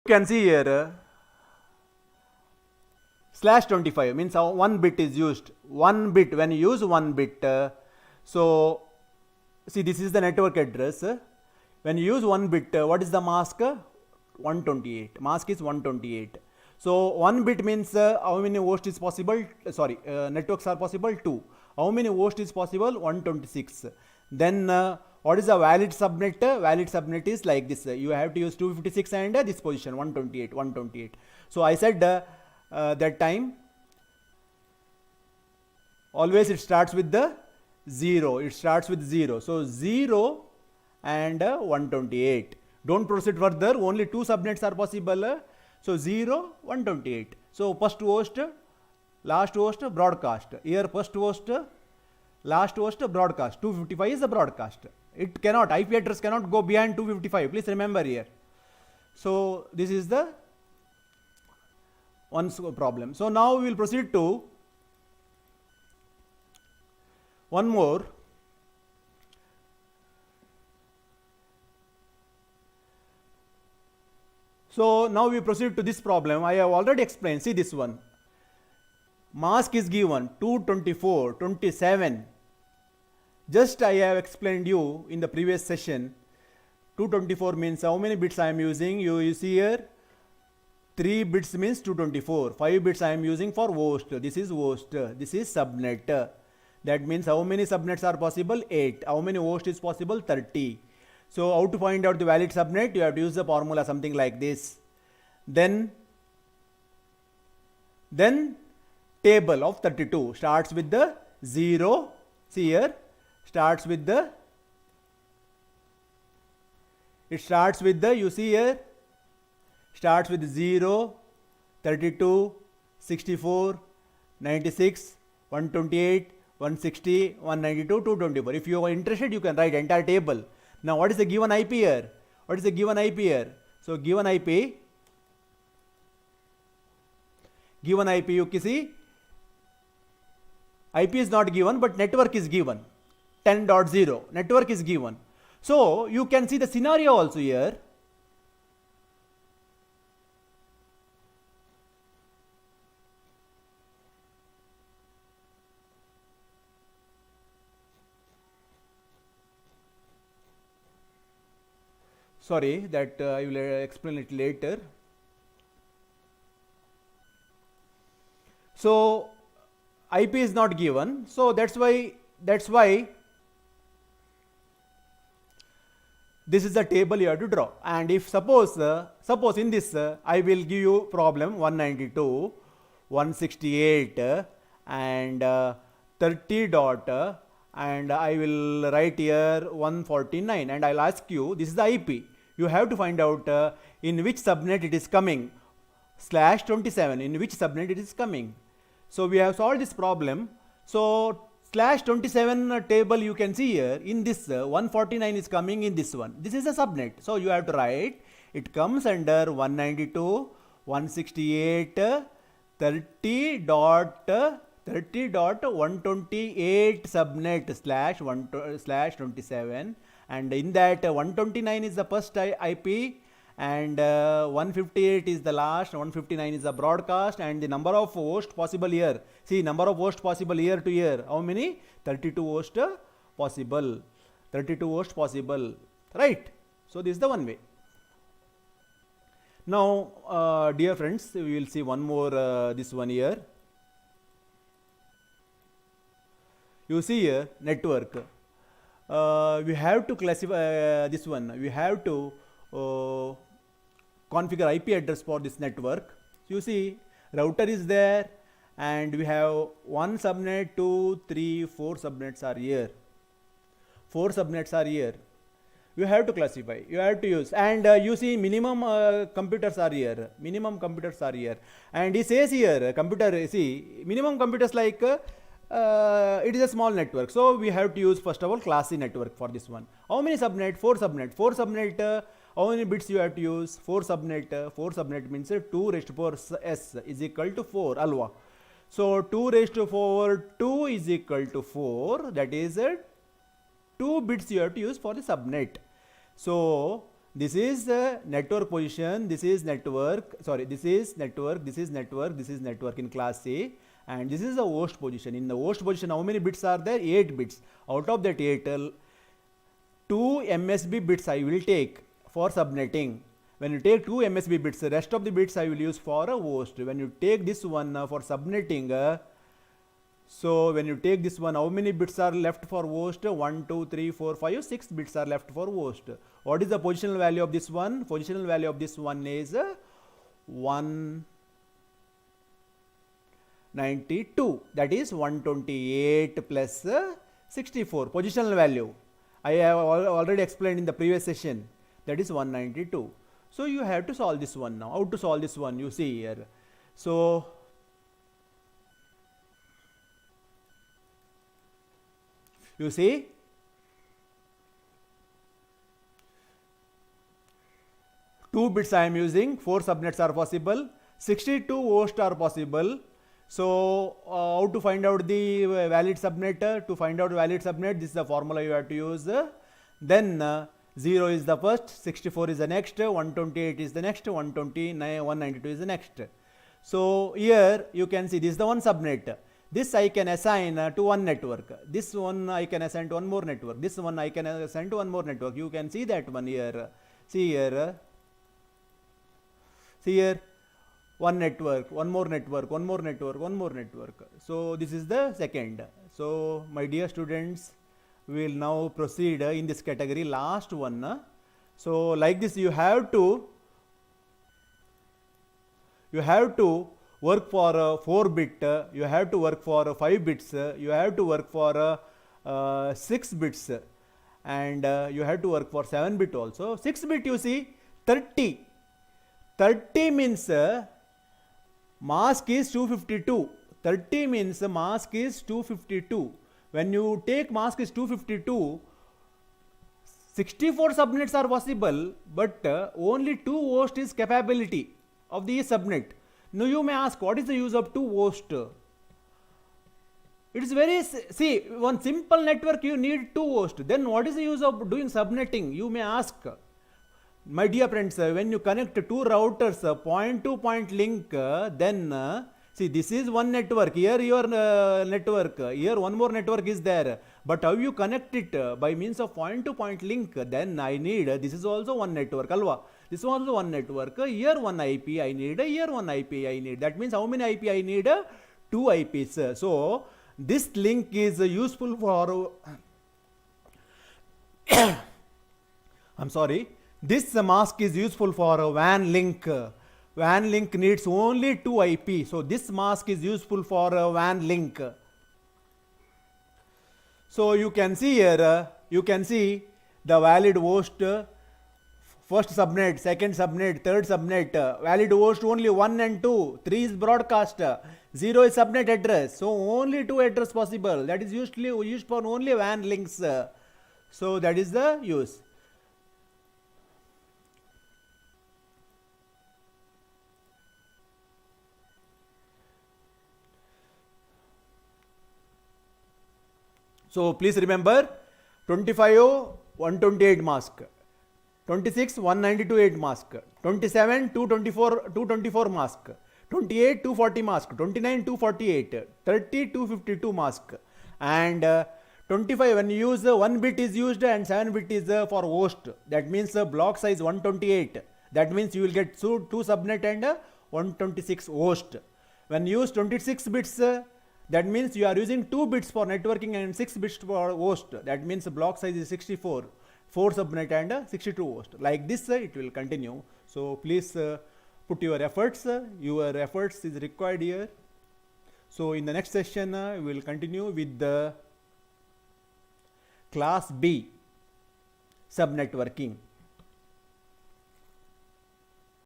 You can see here slash 25 means one bit is used. One bit, when you use one bit, so see, this is the network address. When you use one bit, what is the mask? 128. Mask is 128. So one bit means how many hosts is possible? Networks are possible 2. How many hosts is possible? 126. Then what is the valid subnet? Valid subnet is like this. You have to use 256 and this position 128. So I said that time always it starts with the 0. It starts with 0. So 0 and 128. Don't proceed further. Only 2 subnets are possible. So 0, 128. So first host, last host, broadcast. Here first host, last host, broadcast. 255 is the broadcast. It cannot, IP address cannot go beyond 255. Please remember here. So this is the one problem. So now we will proceed to one more. So now we proceed to this problem. I have already explained. See this one. Mask is given 224, 27. Just I have explained you in the previous session. 224 means how many bits I am using. You see here 3 bits means 224. 5 bits I am using for host. This is host. This is subnet. That means how many subnets are possible? 8. How many hosts is possible? 30. So how to find out the valid subnet? You have to use the formula something like this. Then table of 32 starts with the 0. See here, starts with the, it starts with the, you see here, starts with 0, 32, 64, 96, 128, 160, 192, 224. If you are interested, you can write entire table. Now what is the given IP here? What is the given IP here? So given IP you can see, IP is not given but network is given. 10.0 network is given. So you can see the scenario also here. Sorry, that I will explain it later. So IP is not given, so that's why this is the table you have to draw. And if suppose in this I will give you problem 192, 168 and 30 dot and I will write here 149 and I'll ask you, this is the IP. You have to find out in which subnet it is coming. /27, in which subnet it is coming. So we have solved this problem. So /27 table you can see here, in this 149 is coming in this one. This is a subnet. So you have to write, it comes under 192, 168, 30.128 subnet /27, and in that 129 is the first IP and 158 is the last, 159 is the broadcast, and the number of hosts possible here. See, number of hosts possible here to here. How many? 32 hosts possible. 32 hosts possible. Right? So this is the one way. Now, dear friends, we will see one more this one here. You see here network. We have to classify this one. We have to configure IP address for this network. You see, router is there, and we have 1 subnet, 2, 3, 4 subnets are here. 4 subnets are here. You have to classify. You have to use, and you see minimum computers are here. Minimum computers are here, and he says here computer. See, minimum computers like. It is a small network, so we have to use first of all class C network for this one. How many subnet? 4 subnet. 4 subnet. how many bits you have to use? 4 subnet. 4 subnet means 2 raised to power s is equal to 4 alwa. So 2 raised to power 2 is equal to 4. That is 2 bits you have to use for the subnet. So this is network position, this is network, sorry, this is network, this is network, this is network in class A, and this is the host position. In the host position, how many bits are there? 8 bits. Out of that 8, 2 MSB bits I will take for subnetting. When you take 2 MSB bits, the rest of the bits I will use for a host. When you take this one for subnetting, so when you take this one, how many bits are left for host? 1, 2, 3, 4, 5, 6 bits are left for host. What is the positional value of this one? Positional value of this one is 192. That is 128 plus 64. Positional value. I have already explained in the previous session. That is 192. So you have to solve this one now. How to solve this one? You see here. So you see, two bits I am using, 4 subnets are possible, 62 hosts are possible. So how to find out the valid subnet? To find out valid subnet, this is the formula you have to use. Then 0 is the first, 64 is the next, 128 is the next, 192 is the next. So here you can see this is the one subnet. This I can assign to one network. This one I can assign to one more network. This one I can assign to one more network. You can see that one here. See here. See here. One network, one more network, one more network, one more network. So this is the second. So my dear students, we will now proceed in this category, last one. So like this you have to work for 4 bit, you have to work for 5 bits, you have to work for 6 bits, and you have to work for 7 bit also. 6 bit you see 30. 30 means mask is 252. 30 means mask is 252. When you take mask is 252, 64 subnets are possible, but only 2 host is capability of the subnet. Now you may ask, what is the use of 2 host? It is very, see, one simple network you need 2 host. Then what is the use of doing subnetting? You may ask. My dear friends, when you connect 2 routers, point to point link, then see, this is one network. Here your network. Here one more network is there. But how you connect it by means of point to point link? Then I need, this is also one network. Alva. This is also one network. Here one IP I need. Here one IP I need. That means how many IP I need? 2 IPs. So this link is useful for. I'm sorry. This mask is useful for a WAN link. WAN link needs only 2 IP. So this mask is useful for a WAN link. So you can see here, you can see the valid host, first subnet, second subnet, third subnet, valid host only 1 and 2, 3 is broadcast, 0 is subnet address. So only 2 address possible. That is usually used for only WAN links. So that is the use. So please remember 25 128 mask, 26 192 8 mask, 27 224 mask, 28 240 mask, 29 248, 30 252 mask, and 25 when you use 1 bit is used and 7 bit is for host. That means block size 128. That means you will get 2 subnet and 126 host. When you use 26 bits, that means you are using 2 bits for networking and 6 bits for host. That means the block size is 64, 4 subnet and 62 host. Like this it will continue. So please put your efforts. Your efforts is required here. So in the next session we will continue with the class B subnetworking.